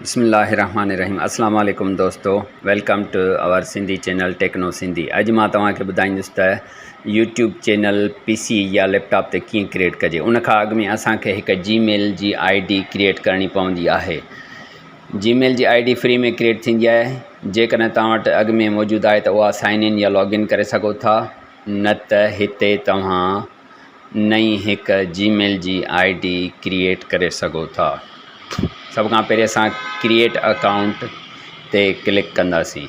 बिस्मिल्लाहिर्रहमानिर्रहीम। अस्सलाम वालेकुम दोस्तों, welcome to our Sindhi channel techno Sindhi. अॼु मां तव्हांखे ॿुधाईंदुसि त यूट्यूब चैनल पीसी या लैपटॉप ते कीअं क्रिएट कजे। उन खां अॻु में असांखे हिकु जीमेल जी आईडी क्रिएट करणी पवंदी आहे। जीमेल जी आईडी फ्री में क्रिएट थींदी आहे। जेकॾहिं तव्हां वटि अॻु में मौजूदु आहे त उहा साइन इन या लॉगिन करे सघो था, न त हिते तव्हां नई हिकु जीमेल जी आईडी क्रिएट करे सघो था। सब खां पहिरीं असां क्रिएट अकाउंट ते क्लिक कंदासीं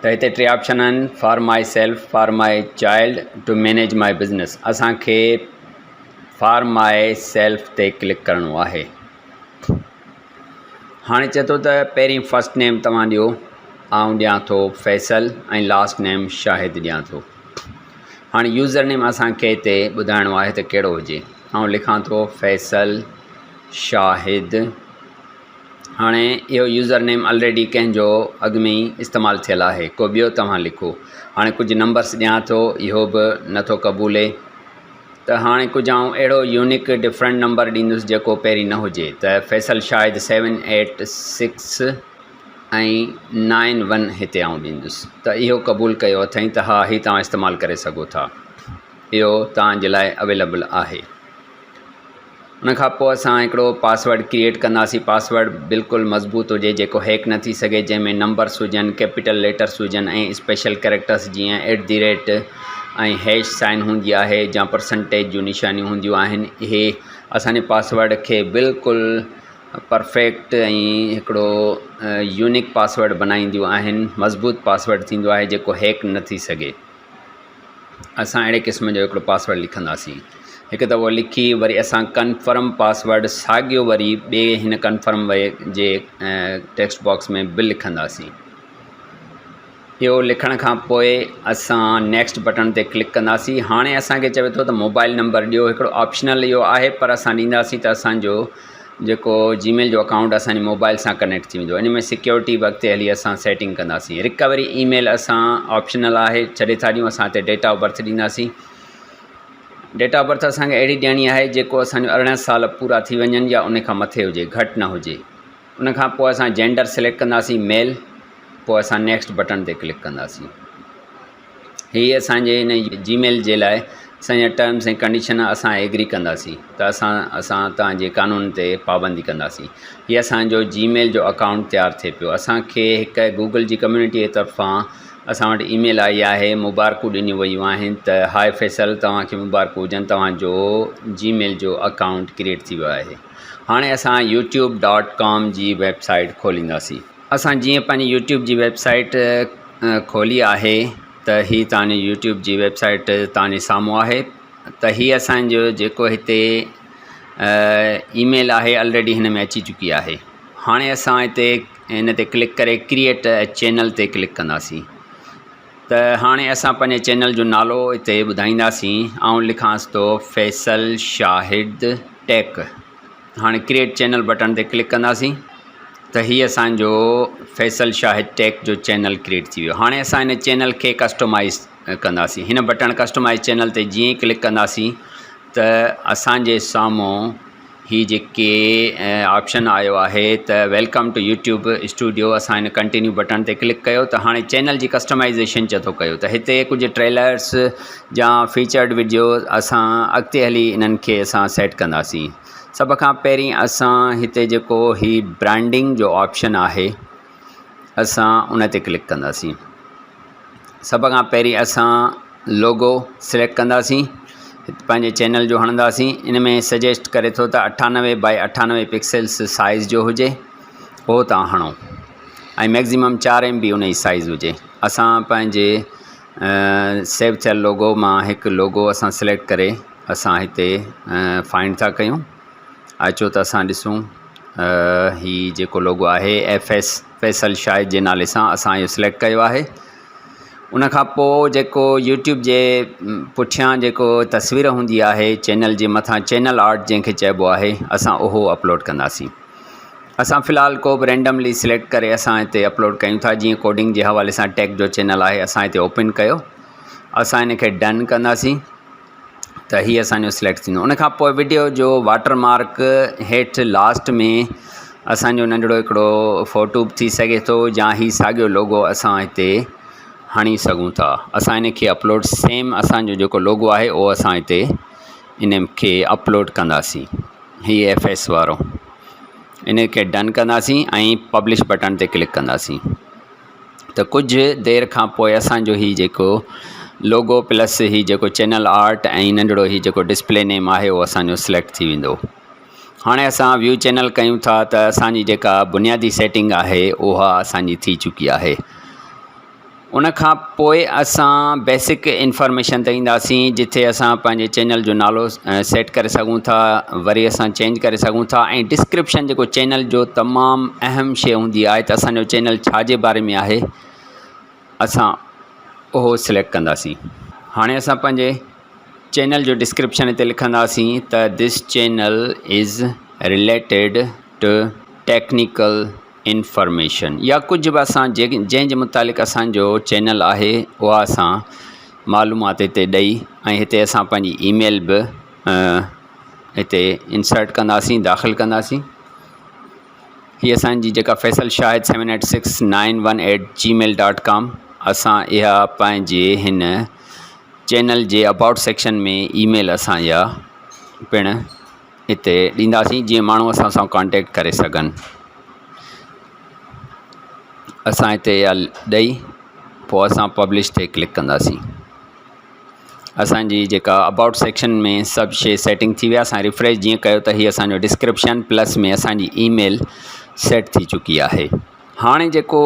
त हिते टे ऑप्शन आहिनि: for myself, for my child, to manage my business. असांखे फॉर माई सेल्फ ते क्लिक करिणो आहे। हाणे चए थो त पहिरीं फर्स्ट नेम तव्हां ॾियो। आउं ॾियां थो फैसल ऐं लास्ट नेम शाहिद ॾियां थो। हाणे यूज़र नेम असांखे हिते ॿुधाइणो आहे त कहिड़ो हुजे। आउं लिखां थो फैसल शाहिद। हाणे इहो यूज़र नेम ऑलरेडी कंहिंजो अॻु में ई इस्तेमालु थियलु आहे, को ॿियो तव्हां लिखो। हाणे कुझु नंबर्स ॾियां थो, इहो बि नथो क़बूले, त हाणे कुझु आउं अहिड़ो यूनिक डिफरेंट नंबर ॾींदुसि जेको पहिरीं न हुजे। त फैसल शाहिद 786 ऐं 91 हिते आउं ॾींदुसि, त इहो क़बूलु कयो अथई त हा, हीउ तव्हां इस्तेमालु करे सघो था। इहो तव्हांजे लाइ अवेलेबल आहे। उनखां पोइ असां हिकिड़ो पासवर्ड क्रिएट कंदासीं। पासवर्ड बिल्कुलु मज़बूत हुजे, जेको हैक न थी सघे, जंहिंमें नंबर्स हुजनि, कैपिटल लेटर्स हुजनि ऐं स्पेशल कैरेक्टर्स जीअं @ ऐं हैश साइन हूंदी आहे या परसेंटेज जूं निशानियूं हूंदियूं आहिनि। इहे असांजे पासवर्ड खे बिल्कुलु परफेक्ट ऐं हिकिड़ो यूनिक पासवर्ड बनाईंदियूं आहिनि। मज़बूत पासवर्ड थींदो आहे जेको हैक न थी सघे। असां अहिड़े क़िस्म जो हिकिड़ो पासवर्ड लिखंदासीं। हिकु दफ़ो लिखी वरी असां कन्फर्म पासवर्ड साॻियो वरी ॿिए हिन कन्फर्म जे टेक्स्ट बॉक्स में बि लिखंदासीं। इहो लिखण खां पोइ असां नेक्स्ट बटन ते क्लिक कंदासीं। हाणे असांखे चवे थो त मोबाइल नंबर ॾियो। हिकिड़ो ऑप्शनल इहो आहे, पर असां ॾींदासीं त असांजो जेको जीमेल जो अकाउंट असांजे मोबाइल सां कनेक्ट थी वेंदो। इन में सिक्योरिटी बि अॻिते हली असां सेटिंग कंदासीं। रिकवरी ईमेल असां ऑप्शनल आहे, छॾे था ॾियूं। असां हिते डेट ऑफ बर्थ ॾींदासीं। डेट ऑफ बर्थ असांखे अहिड़ी ॾियणी आहे जेको असांजो 18 साल पूरा थी वञनि या उन खां मथे हुजे, घटि न हुजे। उनखां पोइ असां जेंडर सिलेक्ट कंदासीं, मेल। पोइ असां नेक्स्ट बटन ते क्लिक कंदासीं। हीअ असांजे हिन जीमेल जे लाइ असांजा टर्म्स ऐं कंडीशन असां एग्री कंदासीं त असां तव्हांजे कानून ते पाबंदी कंदासीं। हीअ असांजो जीमेल जो अकाउंट तयारु थिए पियो। असांखे हिकु गूगल जी कम्यूनिटी जे तरफ़ां असां वटि ईमेल आई आहे, मुबारकूं ॾिनियूं वयूं आहिनि त हाय फैसल, तव्हांखे मुबारकूं हुजनि, तव्हांजो जीमेल जो अकाउंट क्रिएट थी वियो आहे। हाणे असां youtube.com जी वेबसाइट खोलींदासीं। असां जीअं पंहिंजी यूट्यूब जी वेबसाइट खोली आहे त हीअ तव्हांजी यूट्यूब जी वेबसाइट तव्हांजे साम्हूं आहे। त हीअ असांजो जेको हिते ईमेल आहे ऑलरेडी हिन में अची चुकी आहे। हाणे असां हिते हिन ते क्लिक करे क्रिएट चैनल ते क्लिक कंदासीं। त हाणे असां पंहिंजे चैनल जो नालो हिते ॿुधाईंदासीं। ऐं लिखांसि थो फैसल शाहिद टेक। हाणे क्रिएट चैनल बटन ते क्लिक कंदासीं त हीअ असांजो फैसल शाहिद टेक जो चैनल क्रिएट थी वियो। हाणे असां हिन चैनल खे कस्टमाइज़ कंदासीं। हिन बटन कस्टमाइज़ चैनल ते जीअं ई क्लिक कंदासीं त असांजे साम्हूं ही जेके ऑप्शन आयो आहे त वेलकम टू यूट्यूब स्टूडियो। असां हिन कंटिन्यू बटन ते क्लिक कयो त हाणे चैनल जी कस्टमाइज़ेशन चथो कयो। त हिते कुझु ट्रेलर्स या फीचर्ड वीडियो असां अॻिते हली इन्हनि खे असां सेट कंदासीं। सभ खां पहिरीं असां हिते जेको ही ब्रांडिंग जो ऑप्शन आहे, असां उन ते क्लिक कंदासीं। सभ खां पहिरीं असां लोगो सिलेक्ट कंदासीं, पंहिंजे चैनल जो हणंदासीं। इन में सजेस्ट करे थो त 98x98 पिक्सल्स साइज़ जो हुजे, उहो तव्हां हणो, ऐं मैक्सिमम 4 MB उन जी साइज़ हुजे। असां पंहिंजे सेव थियल लोगो मां हिकु लोगो असां सिलेक्ट करे असां हिते फाइंड था कयूं। अचो त असां ॾिसूं, हीअ जेको लोगो आहे FS फैसल शाहिद जे नाले सां असां इहो सिलेक्ट कयो आहे। उनखां पोइ जेको यूट्यूब जे पुठियां जेको तस्वीर हूंदी आहे चैनल जे मथां, चैनल आर्ट जंहिंखे चइबो आहे, असां उहो अपलोड कंदासीं। असां फ़िलहालु को बि रैंडमली सिलेक्ट करे असां हिते अपलोड कयूं था। जीअं कोडिंग जे हवाले सां टैग जो चैनल आहे, असां हिते ओपन कयो, असां हिन खे डन कंदासीं त हीअ असांजो सिलेक्ट थींदो। उनखां पोइ वीडियो जो वाटरमार्क हेठि लास्ट में असांजो नंढड़ो हिकिड़ो फ़ोटो बि थी सघे थो या ही साॻियो लोगो असां हिते हणी सघूं था। असां इन खे अपलोड सेम असांजो जेको लोगो आहे उहो असां हिते इन खे अपलोड कंदासीं। हीअ FS वारो इन खे डन कंदासीं ऐं पब्लिश बटन ते क्लिक कंदासीं त कुझु देरि खां पोइ असांजो हीउ जेको लोगो प्लस ही जेको चैनल आर्ट ऐं नंढड़ो ही जेको डिस्प्ले नेम आहे उहो असांजो सिलेक्ट थी वेंदो। हाणे असां व्यू चैनल कयूं था त असांजी जेका बुनियादी सेटिंग आहे उहा असांजी थी चुकी आहे। उन खां पोइ असां बेसिक इंफॉर्मेशन ते ईंदासीं जिथे असां पंहिंजे चैनल जो नालो सेट करे सघूं था, वरी असां चेंज करे सघूं था ऐं डिस्क्रिप्शन जेको चैनल जो तमामु अहम शइ हूंदी आहे त असांजो चैनल छा जे बारे में आहे असां उहो सिलेक्ट कंदासीं। हाणे असां पंहिंजे चैनल जो डिस्क्रिप्शन हिते लिखंदासीं त this channel is related to technical information या कुझु बि असां जंहिंजे मुतालिक़ असांजो चैनल आहे उहा असां मालूमात हिते ॾेई ऐं हिते असां पंहिंजी ईमेल बि हिते इंसर्ट कंदासीं, दाख़िल कंदासीं। हीअ असांजी जेका फैसल शाहिद 786918@gmail.com असां इहा पंहिंजे हिन चैनल जे अबाउट सेक्शन में ईमेल असां इहा पिणु हिते ॾींदासीं जीअं माण्हू असां सां कॉन्टेक्ट करे सघनि। असां हिते इहा ॾेई पोइ असां पब्लिश ते क्लिक कंदासीं। असांजी जेका अबाउट सेक्शन में सभु शइ सेटिंग थी विया। असां रिफ्रेश जीअं कयो त हीअ असांजो डिस्क्रिप्शन प्लस में असांजी ईमेल सेट थी चुकी आहे। हाणे जेको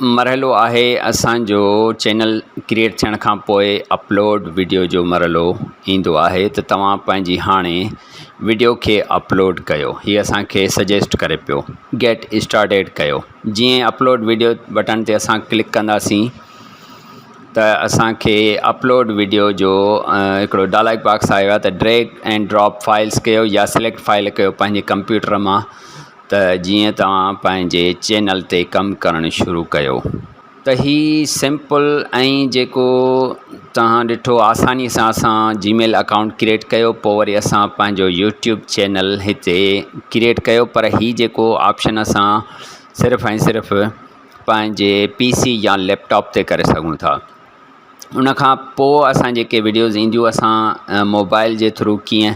मरहलो आहे असांजो चैनल क्रिएट थियण खां पोइ अपलोड वीडियो जो मरहलो ईंदो आहे त तव्हां पंहिंजी हाणे वीडियो खे अपलोड कयो। हीअ असांखे सजेस्ट करे पियो गेट स्टार्टेड कयो। जीअं अपलोड वीडियो बटन ते असां क्लिक कंदासीं त असांखे अपलोड वीडियो जो हिकिड़ो डायलॉग बॉक्स आयो आहे त ड्रैग एंड ड्रॉप फाइल्स कयो या सिलेक्ट फाइल कयो पंहिंजे कंप्यूटर मां त जीअं तव्हां पंहिंजे चैनल ते कमु करणु शुरू कयो। त ही सिंपल ऐं जेको तव्हां ॾिठो आसानीअ सां असां जीमेल अकाउंट क्रिएट कयो, पोइ वरी असां पंहिंजो यूट्यूब चैनल हिते क्रिएट कयो। पर ही जेको ऑप्शन असां सिर्फ़ु ऐं सिर्फ़ु पंहिंजे PC या लैपटॉप ते करे सघूं था। उन खां पोइ असां जेके वीडियोज़ ईंदियूं असां मोबाइल जे थ्रू कीअं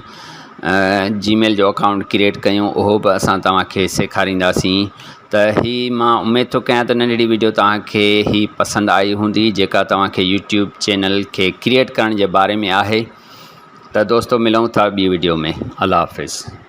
जीमेल जो अकाउंट क्रिएट कयूं उहो बि असां तव्हांखे सेखारींदासीं। त ही मां उमेद थो कयां त नंढड़ी वीडियो तव्हांखे ही पसंदि आई हूंदी जेका तव्हांखे यूट्यूब चैनल खे क्रिएट करण जे बारे में आहे। त दोस्तो मिलूं था ॿी वीडियो में। अल्लाह हाफ़िज़।